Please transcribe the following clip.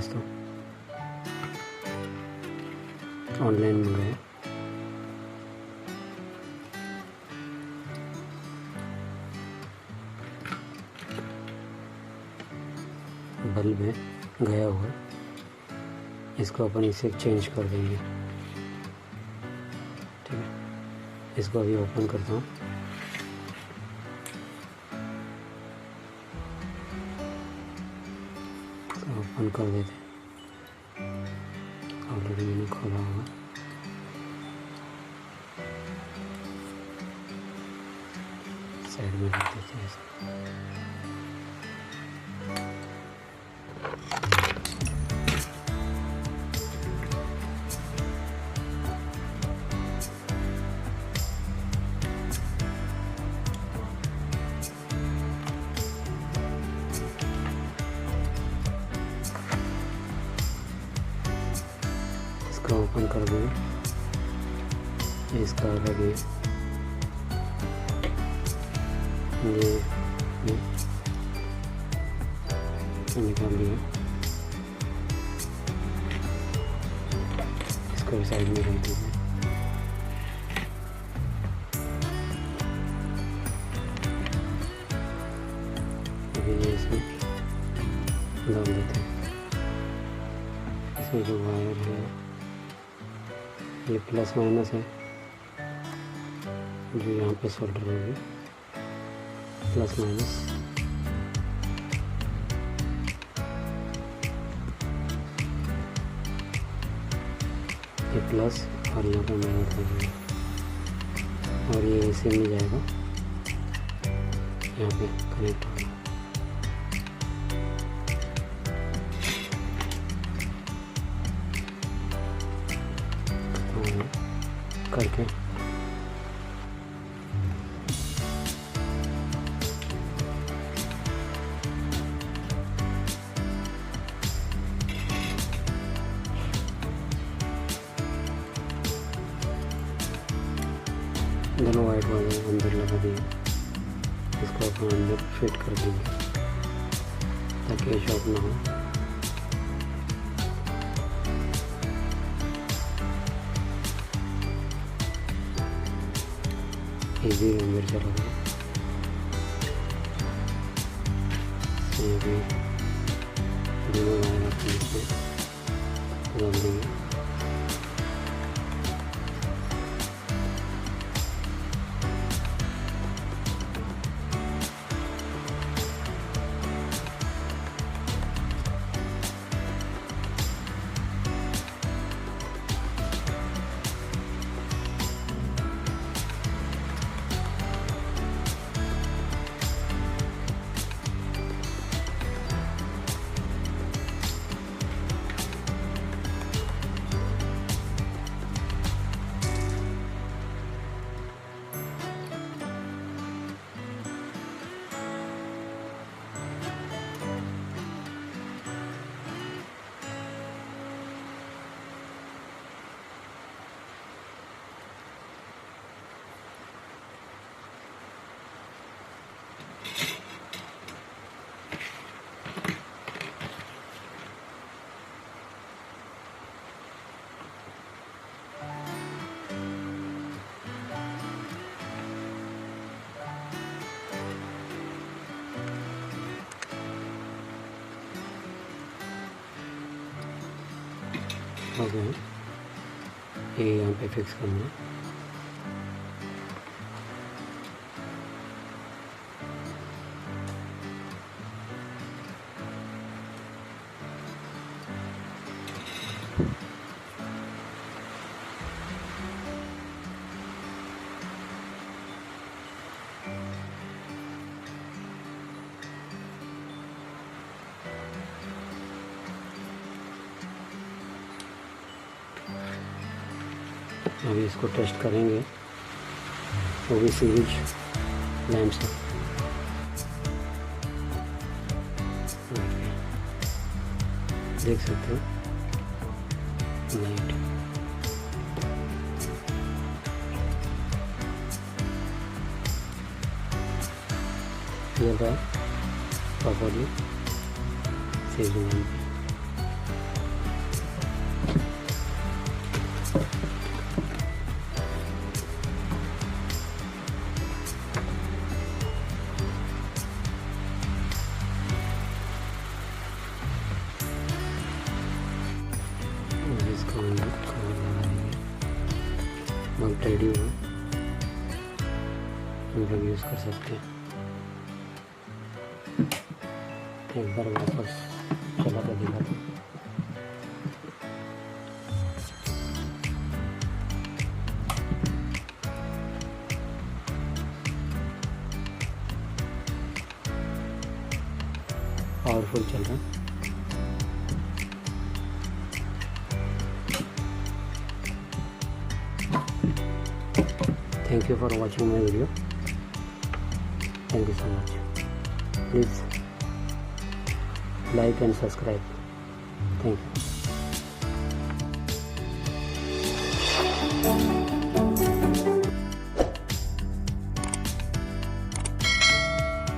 दोस्तों, ऑनलाइन मंगाया। बल्ब है गया हुआ, इसको अपन इसे चेंज कर देंगे। ठीक है, इसको अभी ओपन करता हूँ। ओपन कर देते हैं, ऑलरेडी मैंने खोला हुआ। साइड में रख देते हैं इसको। इसको ओपन कर देंगे। इसका अलग ये निकाल लिया। इसको भी साइड में रख दीजिए। अभी ये इसमें डाल देते हैं। इसमें जो वायर है ये प्लस माइनस है, जो यहाँ पे सोल्डर होगी, प्लस माइनस। ये प्लस और यहाँ पे माइनस लगेगा, और ये इसी में जाएगा, यहाँ पे कनेक्ट होगा। करके दोनों वाइट वाले अंदर लगा दिए। इसको अपन अंदर फिट कर देंगे ताकि ये शॉर्ट ना हो। ये भी अंदर चला गया। ये भी दोनों वायर अपने से डाल देंगे। हो गए, ये यहाँ पे फिक्स करना है। अभी इसको टेस्ट करेंगे, वो भी सीरीज लैंप से। देख सकते हो लाइट ये प्रॉपर्ली सीरीज लैंप। हम लोग यूज़ कर सकते हैं। एक बार वापस चला कर दिखा दो। पावरफुल चल रहा है। Thank you for watching my video. Thank you so much. Please like and subscribe. Thank you.